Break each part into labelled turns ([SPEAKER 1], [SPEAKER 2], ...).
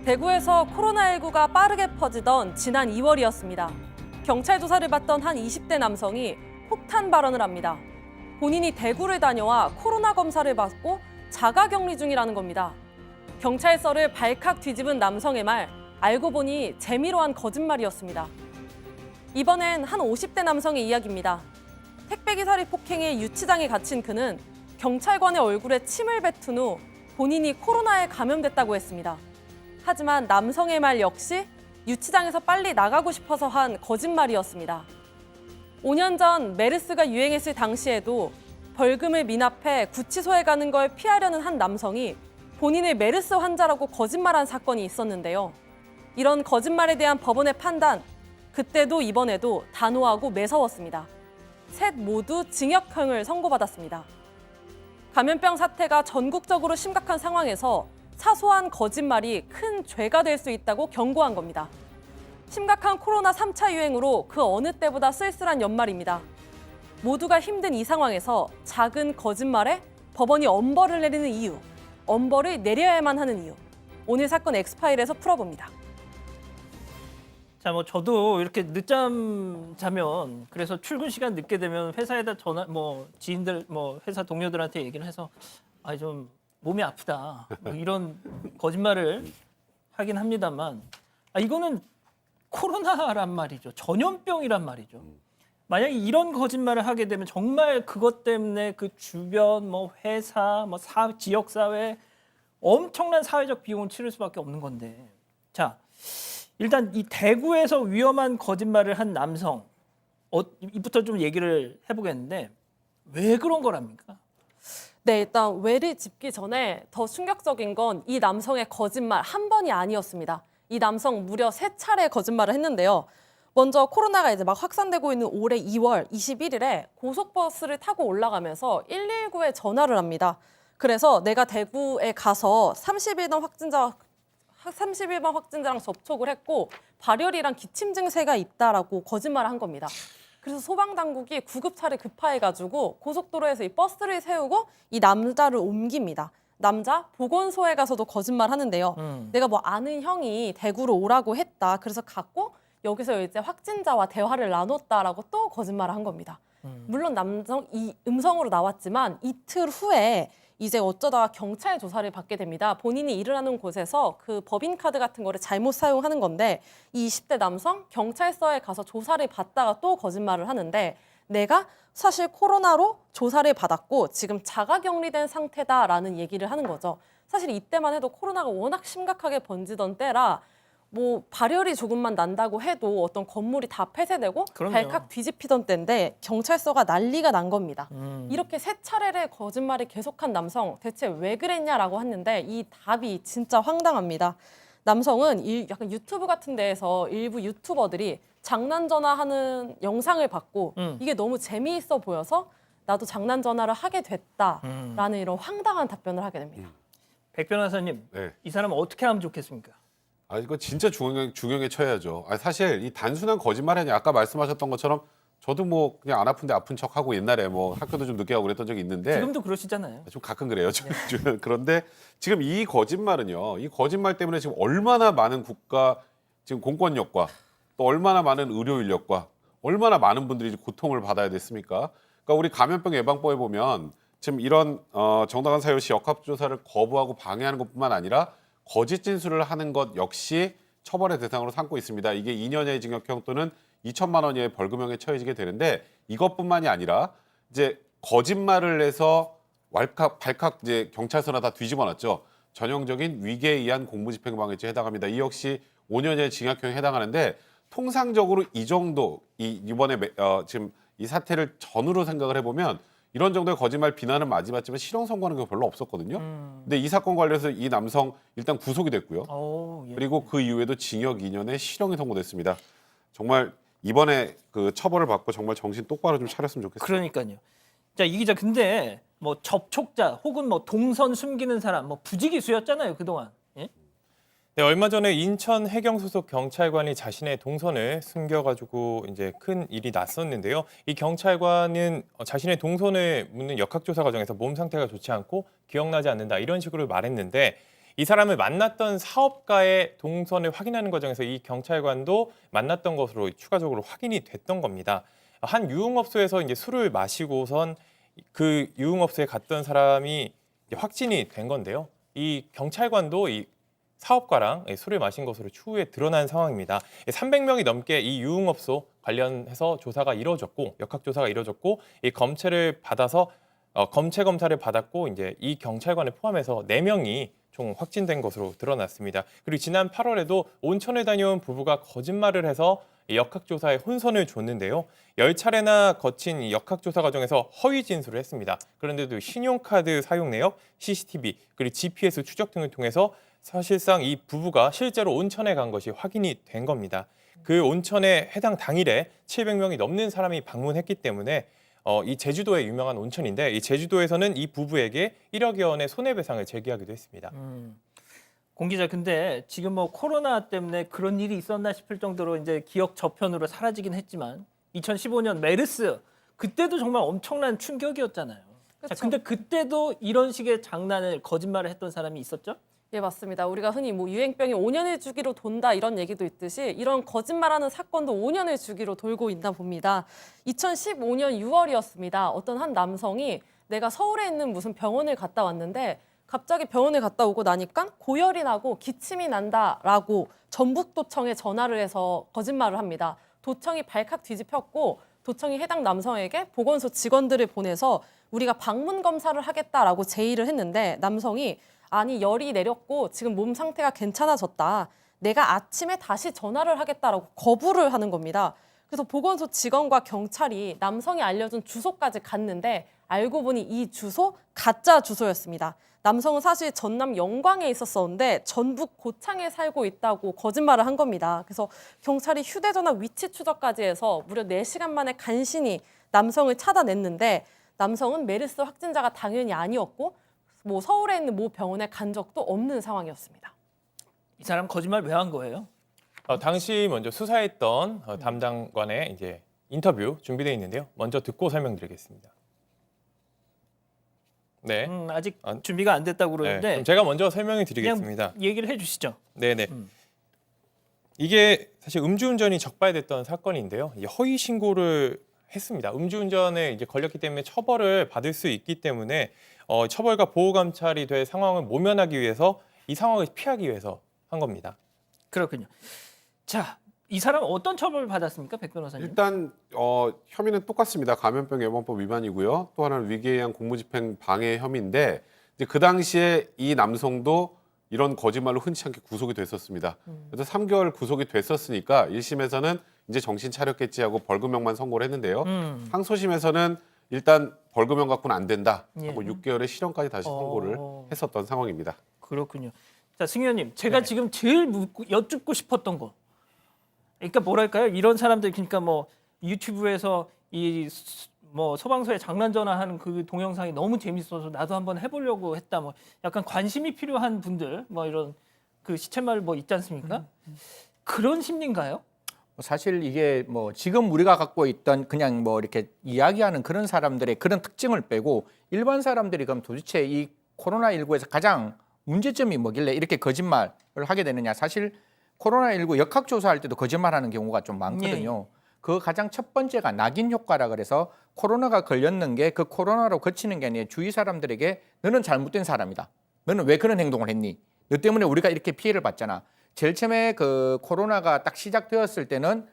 [SPEAKER 1] 대구에서 코로나19가 빠르게 퍼지던 지난 2월이었습니다. 경찰 조사를 받던 한 20대 남성이 폭탄 발언을 합니다. 본인이 대구를 다녀와 코로나 검사를 받고 자가격리 중이라는 겁니다. 경찰서를 발칵 뒤집은 남성의 말, 알고 보니 재미로 한 거짓말이었습니다. 이번엔 한 50대 남성의 이야기입니다. 택배기사를 폭행해 유치장에 갇힌 그는 경찰관의 얼굴에 침을 뱉은 후 본인이 코로나에 감염됐다고 했습니다. 하지만 남성의 말 역시 유치장에서 빨리 나가고 싶어서 한 거짓말이었습니다. 5년 전 메르스가 유행했을 당시에도 벌금을 미납해 구치소에 가는 걸 피하려는 한 남성이 본인을 메르스 환자라고 거짓말한 사건이 있었는데요. 이런 거짓말에 대한 법원의 판단, 그때도 이번에도 단호하고 매서웠습니다. 셋 모두 징역형을 선고받았습니다. 감염병 사태가 전국적으로 심각한 상황에서 사소한 거짓말이 큰 죄가 될 수 있다고 경고한 겁니다. 심각한 코로나 3차 유행으로 그 어느 때보다 쓸쓸한 연말입니다. 모두가 힘든 이 상황에서 작은 거짓말에 법원이 엄벌을 내리는 이유, 엄벌을 내려야만 하는 이유. 오늘 사건 엑스파일에서 풀어봅니다.
[SPEAKER 2] 자, 뭐 저도 이렇게 늦잠 자면 그래서 출근 시간 늦게 되면 회사에다 전화 지인들 회사 동료들한테 얘기를 해서 좀 몸이 아프다 뭐 이런 거짓말을 하긴 합니다만 이거는 코로나란 말이죠. 전염병이란 말이죠. 만약에 이런 거짓말을 하게 되면 정말 그것 때문에 그 주변 회사 지역 사회 엄청난 사회적 비용을 치를 수밖에 없는 건데. 자, 일단 이 대구에서 위험한 거짓말을 한 남성 이부터 좀 얘기를 해보겠는데 왜 그런 거랍니까?
[SPEAKER 1] 네, 일단 왜를 짚기 전에 더 충격적인 건 이 남성의 거짓말 한 번이 아니었습니다. 이 남성 무려 3차례 거짓말을 했는데요. 먼저 코로나가 이제 막 확산되고 있는 올해 2월 21일에 고속버스를 타고 올라가면서 119에 전화를 합니다. 그래서 내가 대구에 가서 31번 확진자랑 접촉을 했고 발열이랑 기침 증세가 있다라고 거짓말을 한 겁니다. 그래서 소방당국이 구급차를 급파해가지고 고속도로에서 이 버스를 세우고 이 남자를 옮깁니다. 남자 보건소에 가서도 거짓말 하는데요. 내가 아는 형이 대구로 오라고 했다. 그래서 갔고 여기서 이제 확진자와 대화를 나눴다라고 또 거짓말을 한 겁니다. 물론 남성 이 음성으로 나왔지만 이틀 후에 이제 어쩌다 경찰 조사를 받게 됩니다. 본인이 일을 하는 곳에서 그 법인카드 같은 거를 잘못 사용하는 건데 이 20대 남성 경찰서에 가서 조사를 받다가 또 거짓말을 하는데 내가 사실 코로나로 조사를 받았고 지금 자가격리된 상태다라는 얘기를 하는 거죠. 사실 이때만 해도 코로나가 워낙 심각하게 번지던 때라 발열이 조금만 난다고 해도 어떤 건물이 다 폐쇄되고
[SPEAKER 2] 그럼요.
[SPEAKER 1] 발칵 뒤집히던 때인데 경찰서가 난리가 난 겁니다. 이렇게 3차례의 거짓말을 계속한 남성 대체 왜 그랬냐라고 했는데 이 답이 진짜 황당합니다. 남성은 약간 유튜브 같은 데에서 일부 유튜버들이 장난 전화하는 영상을 봤고 이게 너무 재미있어 보여서 나도 장난 전화를 하게 됐다라는 이런 황당한 답변을 하게 됩니다.
[SPEAKER 2] 백 변호사님,
[SPEAKER 3] 네.
[SPEAKER 2] 이 사람은 어떻게 하면 좋겠습니까?
[SPEAKER 3] 이거 진짜 중형에 처해야죠. 사실 이 단순한 거짓말이 아니라 아까 말씀하셨던 것처럼 저도 그냥 안 아픈데 아픈 척하고 옛날에 학교도 좀 늦게 가고 그랬던 적이 있는데
[SPEAKER 2] 지금도 그러시잖아요.
[SPEAKER 3] 좀 가끔 그래요. 그런데 지금 이 거짓말은요. 이 거짓말 때문에 지금 얼마나 많은 국가 지금 공권력과 또 얼마나 많은 의료 인력과 얼마나 많은 분들이 고통을 받아야 됐습니까? 그러니까 우리 감염병 예방법에 보면 지금 이런 정당한 사유 시 역학조사를 거부하고 방해하는 것뿐만 아니라 거짓 진술을 하는 것 역시 처벌의 대상으로 삼고 있습니다. 이게 2년의 징역형 또는 2천만 원의 벌금형에 처해지게 되는데 이것뿐만이 아니라 이제 거짓말을 해서 발칵 이제 경찰서나 다 뒤집어놨죠. 전형적인 위계에 의한 공무집행방해죄에 해당합니다. 이 역시 5년의 징역형에 해당하는데 통상적으로 이 정도 이번에 지금 이 사태를 전후로 생각을 해보면 이런 정도의 거짓말 비난은 많이 받지만 실형 선고하는 게 별로 없었거든요. 근데 이 사건 관련해서 이 남성 일단 구속이 됐고요.
[SPEAKER 2] 예.
[SPEAKER 3] 그리고 그 이후에도 징역 2년에 실형이 선고됐습니다. 정말 이번에 그 처벌을 받고 정말 정신 똑바로 좀 차렸으면 좋겠습니다.
[SPEAKER 2] 그러니까요. 자, 이 기자 근데 접촉자 혹은 동선 숨기는 사람 부지기수였잖아요, 그동안. 예?
[SPEAKER 4] 네, 얼마 전에 인천 해경 소속 경찰관이 자신의 동선을 숨겨가지고 이제 큰 일이 났었는데요. 이 경찰관은 자신의 동선을 묻는 역학조사 과정에서 몸 상태가 좋지 않고 기억나지 않는다 이런 식으로 말했는데 이 사람을 만났던 사업가의 동선을 확인하는 과정에서 이 경찰관도 만났던 것으로 추가적으로 확인이 됐던 겁니다. 한 유흥업소에서 이제 술을 마시고선 그 유흥업소에 갔던 사람이 이제 확진이 된 건데요. 이 경찰관도 이 사업가랑 술을 마신 것으로 추후에 드러난 상황입니다. 300명이 넘게 이 유흥업소 관련해서 조사가 이루어졌고 역학조사가 이루어졌고 이 검체를 받아서 검체 검사를 받았고 이제 이 경찰관을 포함해서 4명이 총 확진된 것으로 드러났습니다. 그리고 지난 8월에도 온천을 다녀온 부부가 거짓말을 해서 역학조사에 혼선을 줬는데요. 10차례나 거친 이 역학조사 과정에서 허위 진술을 했습니다. 그런데도 신용카드 사용 내역, CCTV, 그리고 GPS 추적 등을 통해서 사실상 이 부부가 실제로 온천에 간 것이 확인이 된 겁니다. 그 온천에 해당 당일에 700명이 넘는 사람이 방문했기 때문에 이 제주도의 유명한 온천인데 이 제주도에서는 이 부부에게 1억여 원의 손해배상을 제기하기도 했습니다.
[SPEAKER 2] 공 기자, 근데 지금 뭐 코로나 때문에 그런 일이 있었나 싶을 정도로 이제 기억 저편으로 사라지긴 했지만 2015년 메르스 그때도 정말 엄청난 충격이었잖아요. 자,
[SPEAKER 1] 그쵸.
[SPEAKER 2] 근데 그때도 이런 식의 장난을 거짓말을 했던 사람이 있었죠?
[SPEAKER 1] 예, 맞습니다. 우리가 흔히 뭐 유행병이 5년의 주기로 돈다 이런 얘기도 있듯이 이런 거짓말하는 사건도 5년의 주기로 돌고 있나 봅니다. 2015년 6월이었습니다. 어떤 한 남성이 내가 서울에 있는 무슨 병원을 갔다 왔는데 갑자기 병원에 갔다 오고 나니까 고열이 나고 기침이 난다라고 전북도청에 전화를 해서 거짓말을 합니다. 도청이 발칵 뒤집혔고 도청이 해당 남성에게 보건소 직원들을 보내서 우리가 방문 검사를 하겠다라고 제의를 했는데 남성이 아니 열이 내렸고 지금 몸 상태가 괜찮아졌다. 내가 아침에 다시 전화를 하겠다라고 거부를 하는 겁니다. 그래서 보건소 직원과 경찰이 남성이 알려준 주소까지 갔는데 알고 보니 이 주소 가짜 주소였습니다. 남성은 사실 전남 영광에 있었었는데 전북 고창에 살고 있다고 거짓말을 한 겁니다. 그래서 경찰이 휴대전화 위치 추적까지 해서 무려 4시간 만에 간신히 남성을 찾아냈는데 남성은 메르스 확진자가 당연히 아니었고 뭐 서울에 있는 모 병원에 간 적도 없는 상황이었습니다.
[SPEAKER 2] 이 사람 거짓말 왜 한 거예요?
[SPEAKER 4] 당시 먼저 수사했던 담당관의 이제 인터뷰 준비되어 있는데요. 먼저 듣고 설명드리겠습니다. 네.
[SPEAKER 2] 아직 준비가 안 됐다고
[SPEAKER 4] 네,
[SPEAKER 2] 그러는데
[SPEAKER 4] 그럼 제가 먼저 설명을 드리겠습니다.
[SPEAKER 2] 그냥 얘기를 해주시죠.
[SPEAKER 4] 네네. 이게 사실 음주운전이 적발됐던 사건인데요. 이 허위 신고를 했습니다. 음주운전에 이제 걸렸기 때문에 처벌을 받을 수 있기 때문에 처벌과 보호 감찰이 될 상황을 모면하기 위해서 이 상황을 피하기 위해서 한 겁니다.
[SPEAKER 2] 그렇군요. 자, 이 사람 어떤 처벌을 받았습니까, 백 변호사님?
[SPEAKER 3] 일단 혐의는 똑같습니다. 감염병 예방법 위반이고요. 또 하나는 위계에 의한 공무집행 방해 혐의인데 이제 그 당시에 이 남성도 이런 거짓말로 흔치 않게 구속이 됐었습니다. 그래서 3개월 구속이 됐었으니까 1심에서는 이제 정신 차렸겠지 하고 벌금형만 선고를 했는데요. 항소심에서는 일단 벌금형 갖고는 안 된다 하고
[SPEAKER 2] 예.
[SPEAKER 3] 6개월의 실형까지 다시 선고를 했었던 상황입니다.
[SPEAKER 2] 그렇군요. 자, 승 의원님, 제가
[SPEAKER 4] 네.
[SPEAKER 2] 지금 제일 여쭙고 싶었던 거. 그러니까 뭐랄까요? 이런 사람들 그러니까 뭐 유튜브에서 이 뭐 소방서에 장난 전화하는 그 동영상이 너무 재밌어서 나도 한번 해보려고 했다. 뭐 약간 관심이 필요한 분들 뭐 이런 그 시쳇말 뭐 있지 않습니까? 그런 심리인가요?
[SPEAKER 5] 사실 이게 뭐 지금 우리가 갖고 있던 그냥 뭐 이렇게 이야기하는 그런 사람들의 그런 특징을 빼고 일반 사람들이 그럼 도대체 이 코로나19에서 가장 문제점이 뭐길래 이렇게 거짓말을 하게 되느냐. 사실 코로나19 역학조사할 때도 거짓말하는 경우가 좀 많거든요. 그 가장 첫 번째가 낙인 효과라 그래서 코로나가 걸렸는 게 그 코로나로 그치는 게 아니라 주위 사람들에게 너는 잘못된 사람이다. 너는 왜 그런 행동을 했니? 너 때문에 우리가 이렇게 피해를 받잖아. 제일 처음에 그 코로나가 딱 시작되었을 때는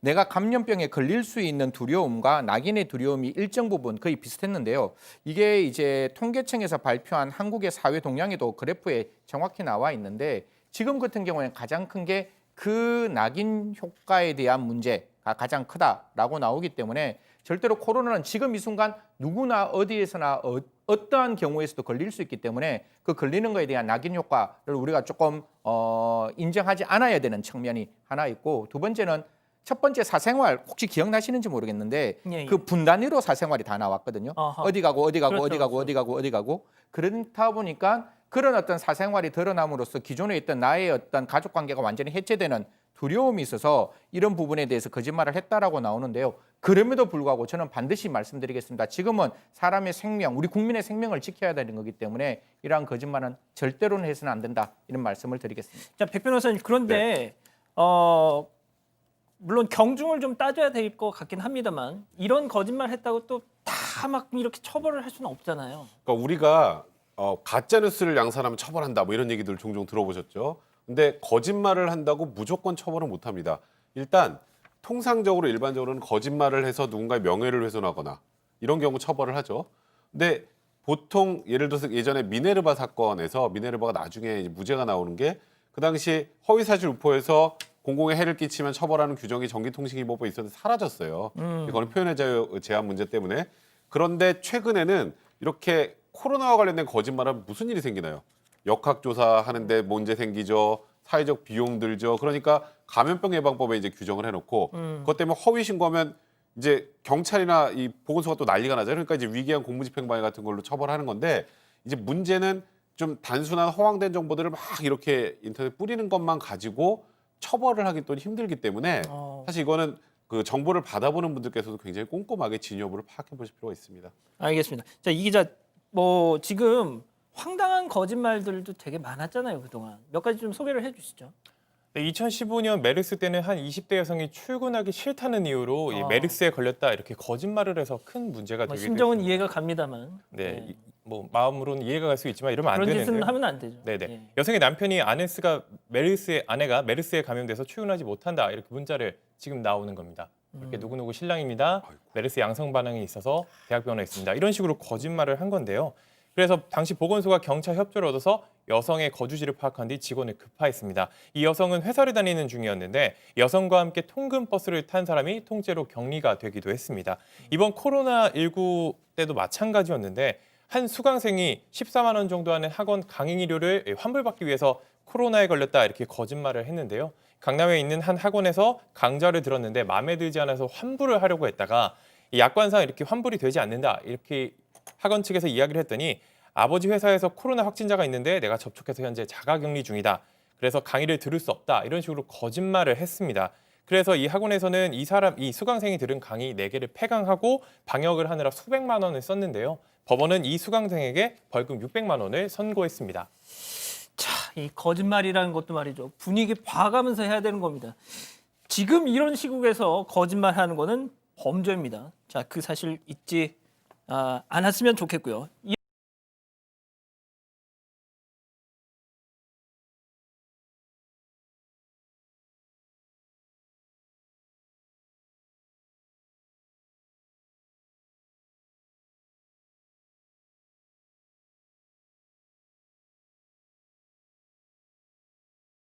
[SPEAKER 5] 내가 감염병에 걸릴 수 있는 두려움과 낙인의 두려움이 일정 부분 거의 비슷했는데요. 이게 이제 통계청에서 발표한 한국의 사회 동향에도 그래프에 정확히 나와 있는데 지금 같은 경우에는 가장 큰 게 그 낙인 효과에 대한 문제가 가장 크다라고 나오기 때문에 절대로 코로나는 지금 이 순간 누구나 어디에서나 어떠한 경우에서도 걸릴 수 있기 때문에 그 걸리는 거에 대한 낙인 효과를 우리가 조금 인정하지 않아야 되는 측면이 하나 있고 두 번째는 첫 번째 사생활 혹시 기억나시는지 모르겠는데
[SPEAKER 2] 예.
[SPEAKER 5] 그 분단위로 사생활이 다 나왔거든요.
[SPEAKER 2] 아하.
[SPEAKER 5] 어디 가고 어디 가고
[SPEAKER 2] 그렇죠,
[SPEAKER 5] 어디 가고
[SPEAKER 2] 그렇죠.
[SPEAKER 5] 어디 가고 어디 가고 그렇다 보니까 그런 어떤 사생활이 드러남으로써 기존에 있던 나의 어떤 가족 관계가 완전히 해체되는 두려움이 있어서 이런 부분에 대해서 거짓말을 했다라고 나오는데요. 그럼에도 불구하고 저는 반드시 말씀드리겠습니다. 지금은 사람의 생명, 우리 국민의 생명을 지켜야 되는 거기 때문에 이러한 거짓말은 절대로는 해서는 안 된다. 이런 말씀을 드리겠습니다.
[SPEAKER 2] 자, 백 변호사님 그런데 물론 경중을 좀 따져야 될 것 같긴 합니다만 이런 거짓말 했다고 또 다 막 이렇게 처벌을 할 수는 없잖아요.
[SPEAKER 3] 그러니까 우리가 가짜 뉴스를 양산하면 처벌한다 뭐 이런 얘기들 종종 들어보셨죠. 근데 거짓말을 한다고 무조건 처벌은 못 합니다. 일단 통상적으로 일반적으로는 거짓말을 해서 누군가의 명예를 훼손하거나 이런 경우 처벌을 하죠. 근데 보통 예를 들어서 예전에 미네르바 사건에서 미네르바가 나중에 이제 무죄가 나오는 게 그 당시 허위사실 유포해서 공공에 해를 끼치면 처벌하는 규정이 전기통신기본법에 있었는데 사라졌어요. 이거는 표현의 자유 제한 문제 때문에. 그런데 최근에는 이렇게 코로나와 관련된 거짓말은 무슨 일이 생기나요? 역학조사하는데 문제 생기죠. 사회적 비용 들죠. 그러니까 감염병 예방법에 이제 규정을 해놓고 그것 때문에 허위 신고하면 이제 경찰이나 이 보건소가 또 난리가 나죠. 그러니까 이제 위계한 공무집행방해 같은 걸로 처벌하는 건데 이제 문제는 좀 단순한 허황된 정보들을 막 이렇게 인터넷 뿌리는 것만 가지고 처벌을 하기 또 힘들기 때문에 사실 이거는 그 정보를 받아보는 분들께서도 굉장히 꼼꼼하게 진위 여부를 파악해 보실 필요가 있습니다.
[SPEAKER 2] 알겠습니다. 자, 이 기자 뭐 지금 황당한 거짓말들도 되게 많았잖아요, 그동안. 몇 가지 좀 소개를 해 주시죠.
[SPEAKER 4] 네, 2015년 메르스 때는 한 20대 여성이 출근하기 싫다는 이유로 이 메르스에 걸렸다 이렇게 거짓말을 해서 큰 문제가
[SPEAKER 2] 뭐
[SPEAKER 4] 되기도
[SPEAKER 2] 심정은
[SPEAKER 4] 했습니다.
[SPEAKER 2] 이해가 갑니다만.
[SPEAKER 4] 네, 뭐 마음으로는 이해가 갈 수 있지만 이러면 안
[SPEAKER 2] 그런 짓은
[SPEAKER 4] 되는데요.
[SPEAKER 2] 하면 안 되죠.
[SPEAKER 4] 네네.
[SPEAKER 2] 예.
[SPEAKER 4] 여성의 남편이 아내가 메르스에 감염돼서 출근하지 못한다 이렇게 문자를 지금 나오는 겁니다. 이렇게 누구누구 신랑입니다. 메르스 양성 반응이 있어서 대학병원에 있습니다. 이런 식으로 거짓말을 한 건데요. 그래서 당시 보건소가 경찰 협조를 얻어서 여성의 거주지를 파악한 뒤 직원을 급파했습니다. 이 여성은 회사를 다니는 중이었는데 여성과 함께 통근 버스를 탄 사람이 통째로 격리가 되기도 했습니다. 이번 코로나19 때도 마찬가지였는데 한 수강생이 14만 원 정도 하는 학원 강의료를 환불받기 위해서 코로나에 걸렸다 이렇게 거짓말을 했는데요. 강남에 있는 한 학원에서 강좌를 들었는데 마음에 들지 않아서 환불을 하려고 했다가 이 약관상 이렇게 환불이 되지 않는다 이렇게 학원 측에서 이야기를 했더니 아버지 회사에서 코로나 확진자가 있는데 내가 접촉해서 현재 자가격리 중이다. 그래서 강의를 들을 수 없다. 이런 식으로 거짓말을 했습니다. 그래서 이 학원에서는 이 수강생이 들은 강의 4개를 폐강하고 방역을 하느라 수백만 원을 썼는데요. 법원은 이 수강생에게 벌금 600만 원을 선고했습니다.
[SPEAKER 2] 자, 이 거짓말이라는 것도 말이죠. 분위기 봐가면서 해야 되는 겁니다. 지금 이런 시국에서 거짓말하는 거는 범죄입니다. 자, 그 사실 잊지 않았으면 좋겠고요.